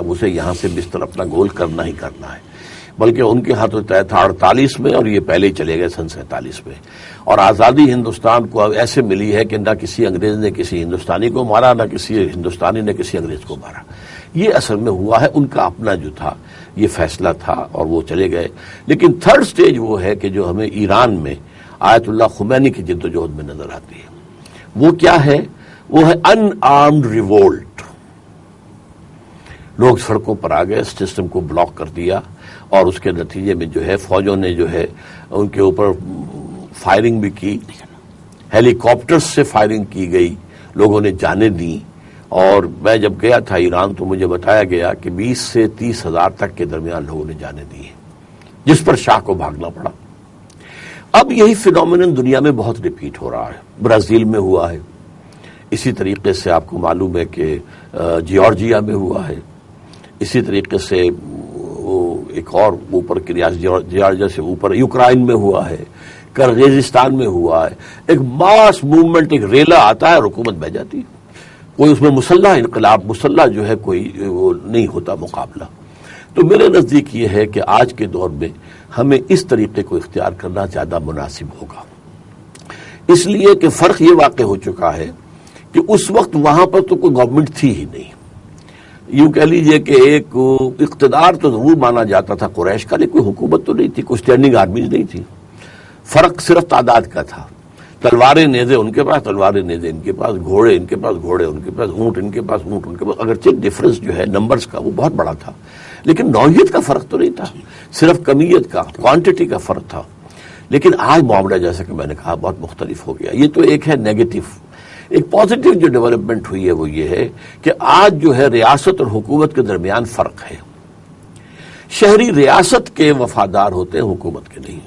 اب اسے یہاں سے بستر اپنا گول کرنا ہی کرنا ہے، بلکہ ان کے ہاں تو طے تھا 48 میں اور یہ پہلے ہی چلے گئے سن 47 میں، اور آزادی ہندوستان کو اب ایسے ملی ہے کہ نہ کسی انگریز نے کسی ہندوستانی کو مارا، نہ کسی ہندوستانی نے کسی انگریز کو مارا. یہ اصل میں ہوا ہے، ان کا اپنا جو تھا یہ فیصلہ تھا اور وہ چلے گئے. لیکن تھرڈ سٹیج وہ ہے کہ جو ہمیں ایران میں آیت اللہ خمینی کی جدوجہد میں نظر آتی ہے. وہ کیا ہے؟ وہ ہے ان آرمڈ ریوولٹ. لوگ سڑکوں پر آ گئے، سسٹم کو بلاک کر دیا، اور اس کے نتیجے میں جو ہے فوجوں نے جو ہے ان کے اوپر فائرنگ بھی کی، ہیلی کاپٹرز سے فائرنگ کی گئی، لوگوں نے جانیں دی. اور میں جب گیا تھا ایران تو مجھے بتایا گیا کہ 20 سے 30 ہزار تک کے درمیان لوگوں نے جانیں دی ہیں، جس پر شاہ کو بھاگنا پڑا. اب یہی فینومینن دنیا میں بہت ریپیٹ ہو رہا ہے. برازیل میں ہوا ہے، اسی طریقے سے آپ کو معلوم ہے کہ جیارجیا میں ہوا ہے، اسی طریقے سے وہ ایک اور اوپر کی ریاست جیارجیا سے اوپر یوکرائن میں ہوا ہے، کرغیزستان میں ہوا ہے. ایک ماس موومنٹ، ایک ریلا آتا ہے، حکومت بہ جاتی ہے. کوئی اس میں مسلح انقلاب، مسلح جو ہے کوئی وہ نہیں ہوتا مقابلہ. تو میرے نزدیک یہ ہے کہ آج کے دور میں ہمیں اس طریقے کو اختیار کرنا زیادہ مناسب ہوگا، اس لیے کہ فرق یہ واقع ہو چکا ہے کہ اس وقت وہاں پر تو کوئی گورنمنٹ تھی ہی نہیں. یوں کہہ لیجئے کہ ایک اقتدار تو ضرور مانا جاتا تھا قریش کا، لیکن کوئی حکومت تو نہیں تھی، کوئی اسٹینڈنگ آرمیز نہیں تھی. فرق صرف تعداد کا تھا. تلواریں نیزے ان کے پاس، تلواریں نیزے ان کے پاس، گھوڑے ان کے پاس، گھوڑے ان کے پاس، اونٹ ان کے پاس، اونٹ ان کے پاس. اگرچہ ڈفرنس جو ہے نمبرز کا وہ بہت بڑا تھا، لیکن نوعیت کا فرق تو نہیں تھا، صرف کمیت کا، کوانٹٹی کا فرق تھا. لیکن آج معاملہ جیسا کہ میں نے کہا بہت مختلف ہو گیا. یہ تو ایک ہے نیگیٹو. ایک پازیٹو جو ڈیولپمنٹ ہوئی ہے وہ یہ ہے کہ آج جو ہے ریاست اور حکومت کے درمیان فرق ہے. شہری ریاست کے وفادار ہوتے ہیں، حکومت کے نہیں.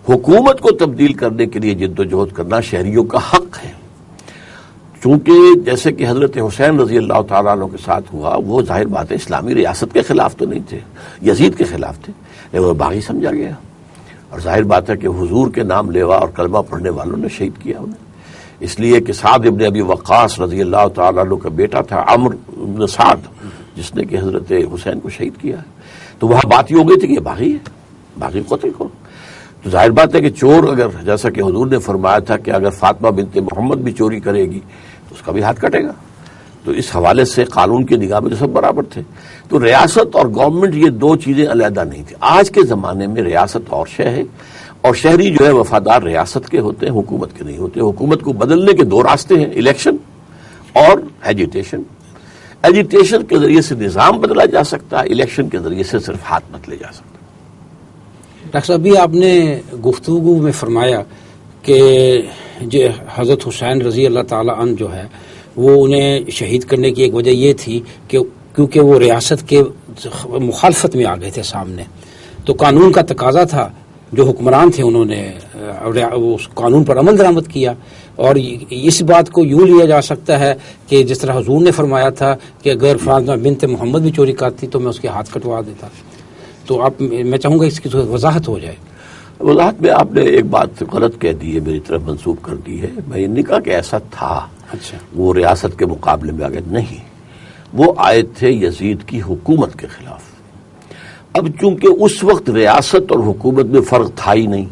حکومت کو تبدیل کرنے کے لیے جدوجہد کرنا شہریوں کا حق ہے. چونکہ جیسے کہ حضرت حسین رضی اللہ تعالیٰ عنہ کے ساتھ ہوا، وہ ظاہر بات ہے اسلامی ریاست کے خلاف تو نہیں تھے، یزید کے خلاف تھے، لیکن وہ باغی سمجھا گیا. اور ظاہر بات ہے کہ حضور کے نام لیوا اور کلمہ پڑھنے والوں نے شہید کیا انہیں، اس لیے کہ سعد ابن ابی وقاص رضی اللہ تعالیٰ عنہ کا بیٹا تھا عمرو بن سعد، جس نے کہ حضرت حسین کو شہید کیا ہے. تو وہاں بات یہ ہو گئی تھی کہ یہ باغی ہے، باغی قتل کو. تو ظاہر بات ہے کہ چور اگر، جیسا کہ حضور نے فرمایا تھا کہ اگر فاطمہ بنت محمد بھی چوری کرے گی تو اس کا بھی ہاتھ کٹے گا. تو اس حوالے سے قانون کی نگاہ میں تو سب برابر تھے. تو ریاست اور گورنمنٹ یہ دو چیزیں علیحدہ نہیں تھیں. آج کے زمانے میں ریاست اور شہ ہے، اور شہری جو ہے وفادار ریاست کے ہوتے ہیں، حکومت کے نہیں ہوتے. حکومت کو بدلنے کے دو راستے ہیں، الیکشن اور ایجیٹیشن. ایجیٹیشن کے ذریعے سے نظام بدلا جا سکتا ہے، الیکشن کے ذریعے سے صرف ہاتھ بدلے جا سکتا ہے. ڈاکٹر صاحب، ابھی آپ نے گفتگو میں فرمایا کہ حضرت حسین رضی اللہ تعالی عنہ جو ہے وہ انہیں شہید کرنے کی ایک وجہ یہ تھی کہ کیونکہ وہ ریاست کے مخالفت میں آ گئے تھے سامنے، تو قانون کا تقاضا تھا. جو حکمران تھے انہوں نے اس قانون پر عمل درآمد کیا. اور اس بات کو یوں لیا جا سکتا ہے کہ جس طرح حضور نے فرمایا تھا کہ اگر فاطمہ بنت محمد بھی چوری کرتی تو میں اس کے ہاتھ کٹوا دیتا. تو آپ، میں چاہوں گا اس کی وضاحت ہو جائے. وضاحت میں آپ نے ایک بات غلط کہہ دی ہے، میری طرف منسوب کر دی ہے. میں یہ نہیں کہا کہ ایسا تھا. اچھا، وہ ریاست کے مقابلے میں آگے نہیں، وہ آئے تھے یزید کی حکومت کے خلاف. اب چونکہ اس وقت ریاست اور حکومت میں فرق تھا ہی نہیں،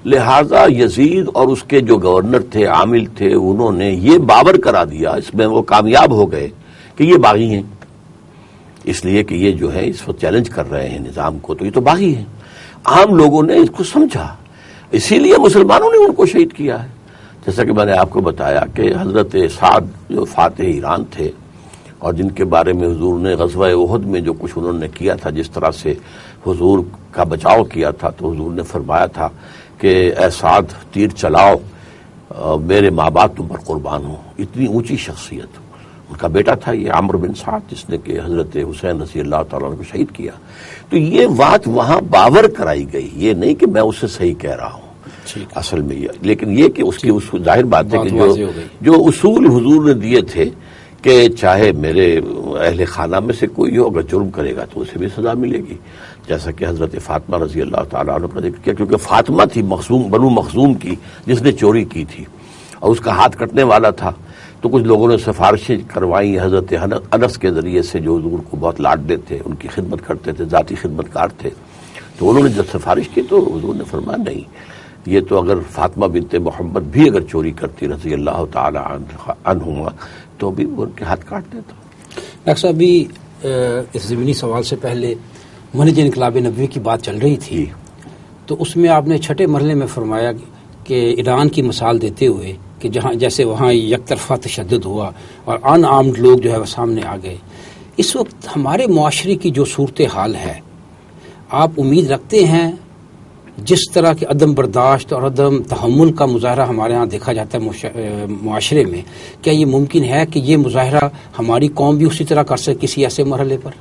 لہذا یزید اور اس کے جو گورنر تھے، عامل تھے، انہوں نے یہ باور کرا دیا، اس میں وہ کامیاب ہو گئے کہ یہ باغی ہیں. اس لیے کہ یہ جو ہے اس وقت چیلنج کر رہے ہیں نظام کو، تو یہ تو باغی ہیں. عام لوگوں نے اس کو سمجھا، اسی لیے مسلمانوں نے ان کو شہید کیا ہے. جیسا کہ میں نے آپ کو بتایا کہ حضرت سعد جو فاتح ایران تھے اور جن کے بارے میں حضور نے غزوہ احد میں جو کچھ انہوں نے کیا تھا، جس طرح سے حضور کا بچاؤ کیا تھا، تو حضور نے فرمایا تھا کہ اے سعد تیر چلاؤ، میرے ماں باپ تم پر قربان ہوں. اتنی اونچی شخصیت. ان کا بیٹا تھا یہ عمرو بن سعد، جس نے کہ حضرت حسین رضی اللہ تعالیٰ عنہ کو شہید کیا. تو یہ بات وہاں باور کرائی گئی، یہ نہیں کہ میں اسے صحیح کہہ رہا ہوں اصل میں یہ، لیکن یہ کہ اس کی ظاہر بات ہے کہ جو اصول حضور نے دیے تھے کہ چاہے میرے اہل خانہ میں سے کوئی ہو، اگر جرم کرے گا تو اسے بھی سزا ملے گی. جیسا کہ حضرت فاطمہ رضی اللہ تعالیٰ عنہ کا ذکر کیا، کیونکہ فاطمہ تھی مخزوم، بنو مخزوم کی، جس نے چوری کی تھی اور اس کا ہاتھ کٹنے والا تھا. تو کچھ لوگوں نے سفارشیں کروائی حضرت انس کے ذریعے سے، جو حضور کو بہت لاڈتے تھے، ان کی خدمت کرتے تھے، ذاتی خدمتکار تھے. تو انہوں نے جب سفارش کی تو حضور نے فرمایا نہیں، یہ تو اگر فاطمہ بنت محمد بھی اگر چوری کرتی رضی اللہ تعالی عنہما تو بھی وہ ان کے ہاتھ کاٹ دیتا. ڈاکٹر صاحب ابھی اس ضمنی سوال سے پہلے منہج انقلاب نبوی کی بات چل رہی تھی، تو اس میں آپ نے چھٹے مرحلے میں فرمایا کہ ایران کی مثال دیتے ہوئے کہ جہاں جیسے وہاں یک طرفہ تشدد ہوا اور ان آرمڈ لوگ جو ہے وہ سامنے آ گئے. اس وقت ہمارے معاشرے کی جو صورتحال ہے، آپ امید رکھتے ہیں جس طرح کے عدم برداشت اور عدم تحمل کا مظاہرہ ہمارے ہاں دیکھا جاتا ہے معاشرے میں، کیا یہ ممکن ہے کہ یہ مظاہرہ ہماری قوم بھی اسی طرح کر سکے کسی ایسے مرحلے پر؟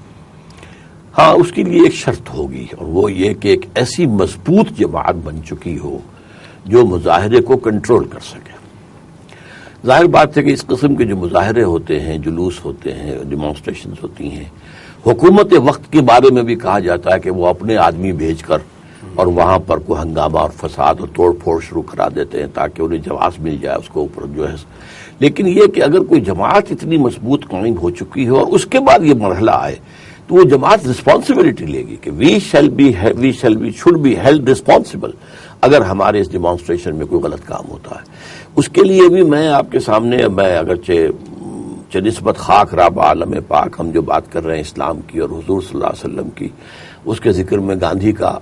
ہاں، اس کے لیے ایک شرط ہوگی، اور وہ یہ کہ ایک ایسی مضبوط جماعت بن چکی ہو جو مظاہرے کو کنٹرول کر سکے. ظاہر بات ہے کہ اس قسم کے جو مظاہرے ہوتے ہیں، جلوس ہوتے ہیں، ڈیمانسٹریشنز ہوتی ہیں، حکومت وقت کے بارے میں بھی کہا جاتا ہے کہ وہ اپنے آدمی بھیج کر اور وہاں پر کوئی ہنگامہ اور فساد اور توڑ پھوڑ شروع کرا دیتے ہیں تاکہ انہیں جواز مل جائے اس کے اوپر جو ہے. لیکن یہ کہ اگر کوئی جماعت اتنی مضبوط قائم ہو چکی ہو اور اس کے بعد یہ مرحلہ آئے تو وہ جماعت رسپانسبلٹی لے گی کہ we should be held responsible اگر ہمارے اس ڈیمانسٹریشن میں کوئی غلط کام ہوتا ہے. اس کے لیے بھی میں آپ کے سامنے، میں اگرچہ نسبت خاک راب عالم پاک ہم جو بات کر رہے ہیں اسلام کی اور حضور صلی اللہ علیہ وسلم کی، اس کے ذکر میں گاندھی کا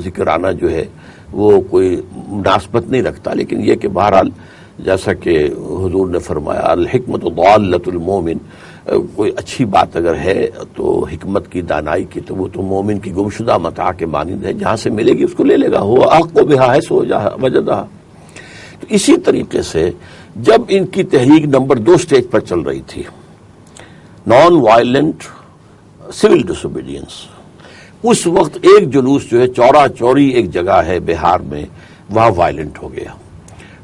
ذکر آنا جو ہے وہ کوئی مناسبت نہیں رکھتا، لیکن یہ کہ بہرحال جیسا کہ حضور نے فرمایا الحکمت ضالۃ المومن، کوئی اچھی بات اگر ہے تو حکمت کی، دانائی کی، تو وہ تو مومن کی گمشدہ متاع کے مانند ہے، جہاں سے ملے گی اس کو لے لے گا، ہو حق و بہا ہے سو وجدہ. تو اسی طریقے سے جب ان کی تحریک نمبر 2 سٹیج پر چل رہی تھی، نان وائلنٹ سول ڈس اوبیڈینس، اس وقت ایک جلوس جو ہے چورا چوری ایک جگہ ہے بہار میں، وہاں وائلنٹ ہو گیا،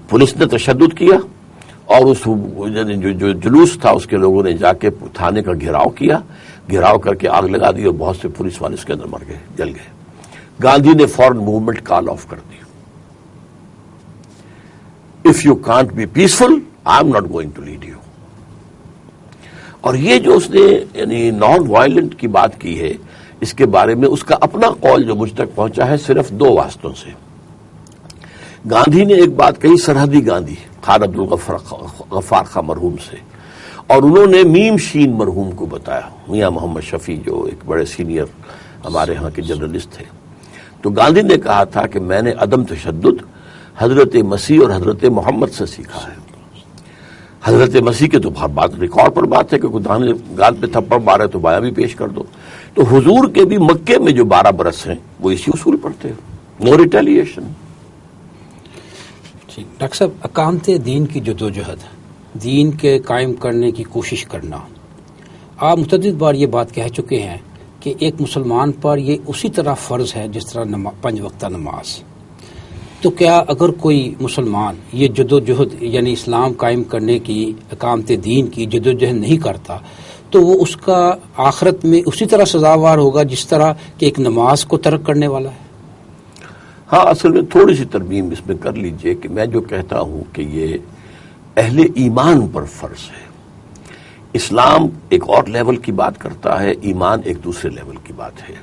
پولیس نے تشدد کیا اور اس جو جلوس تھا اس کے لوگوں نے جا کے تھانے کا گھیراؤ کر کے آگ لگا دی اور بہت سے پولیس والے اس کے اندر مر گئے، جل گئے. گاندھی نے فوراً موومنٹ کال آف کر دی. If you can't be peaceful, I'm not going to lead you. اور یہ جو اس نے یعنی نان وائلنٹ کی بات کی ہے، اس کے بارے میں اس کا اپنا قول جو مجھ تک پہنچا ہے صرف 2 واسطوں سے. گاندھی نے ایک بات کہی، سرحدی گاندھی خان عبد الغفار خان مرحوم سے، اور انہوں نے میم شین مرحوم کو بتایا، میاں محمد شفیع جو ایک بڑے سینئر ہمارے ہاں کے جرنلسٹ تھے. تو گاندھی نے کہا تھا کہ میں نے عدم تشدد حضرت مسیح اور حضرت محمد سے سیکھا ہے. حضرت مسیح کے تو بات ریکارڈ پر بات ہے کہ کوئی دانے گال پہ تھپڑ مارے تو بایاں بھی پیش کر دو. تو حضور کے بھی مکے میں جو 12 برس ہیں وہ اسی اصول پر تھے، نو ریٹیلیشن. ڈاکٹر صاحب، اقامت دین کی جدوجہد، دین کے قائم کرنے کی کوشش کرنا، آپ متعدد بار یہ بات کہہ چکے ہیں کہ ایک مسلمان پر یہ اسی طرح فرض ہے جس طرح 5 وقتہ نماز. تو کیا اگر کوئی مسلمان یہ جدوجہد یعنی اسلام قائم کرنے کی، اقامت دین کی جدوجہد نہیں کرتا تو وہ اس کا آخرت میں اسی طرح سزاوار ہوگا جس طرح کہ ایک نماز کو ترک کرنے والا ہے؟ ہاں، اصل میں تھوڑی سی ترمیم اس میں کر لیجئے کہ میں جو کہتا ہوں کہ یہ اہل ایمان پر فرض ہے. اسلام ایک اور لیول کی بات کرتا ہے، ایمان ایک دوسرے لیول کی بات ہے.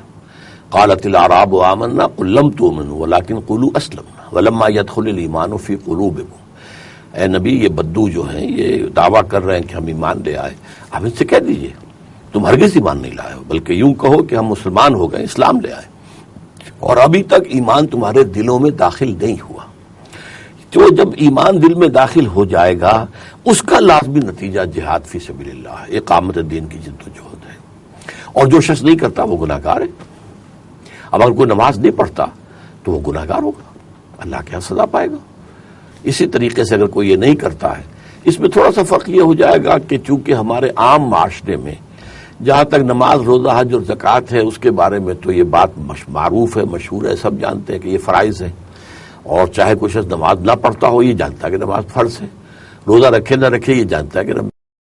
قالت الاعراب آمنا قل لم تؤمنوا ولكن قولوا اسلمنا ولما يدخل الايمان في قلوبكم. اے نبی، یہ بدو جو ہیں یہ دعویٰ کر رہے ہیں کہ ہم ایمان لے آئے، آپ ان سے کہہ دیجئے تم ہرگز ایمان نہیں لائے ہو، بلکہ یوں کہو کہ ہم مسلمان ہو گئے، اسلام لے آئے، اور ابھی تک ایمان تمہارے دلوں میں داخل نہیں ہوا. تو جب ایمان دل میں داخل ہو جائے گا اس کا لازمی نتیجہ جہاد فی سبیل اللہ ہے، اقامت دین کی جدوجہد ہے. اور جو شخص نہیں کرتا وہ گناہ گار ہے. اب اگر کوئی نماز نہیں پڑھتا تو وہ گناہ گار ہوگا، اللہ کے یہاں سزا پائے گا. اسی طریقے سے اگر کوئی یہ نہیں کرتا ہے، اس میں تھوڑا سا فرق یہ ہو جائے گا کہ چونکہ ہمارے عام معاشرے میں جہاں تک نماز، روزہ، حج اور زکوٰۃ ہے اس کے بارے میں تو یہ بات معروف ہے، مشہور ہے، سب جانتے ہیں کہ یہ فرائض ہیں. اور چاہے کوئی شخص نماز نہ پڑھتا ہو یہ جانتا ہے کہ نماز فرض ہے، روزہ رکھے نہ رکھے یہ جانتا ہے کہ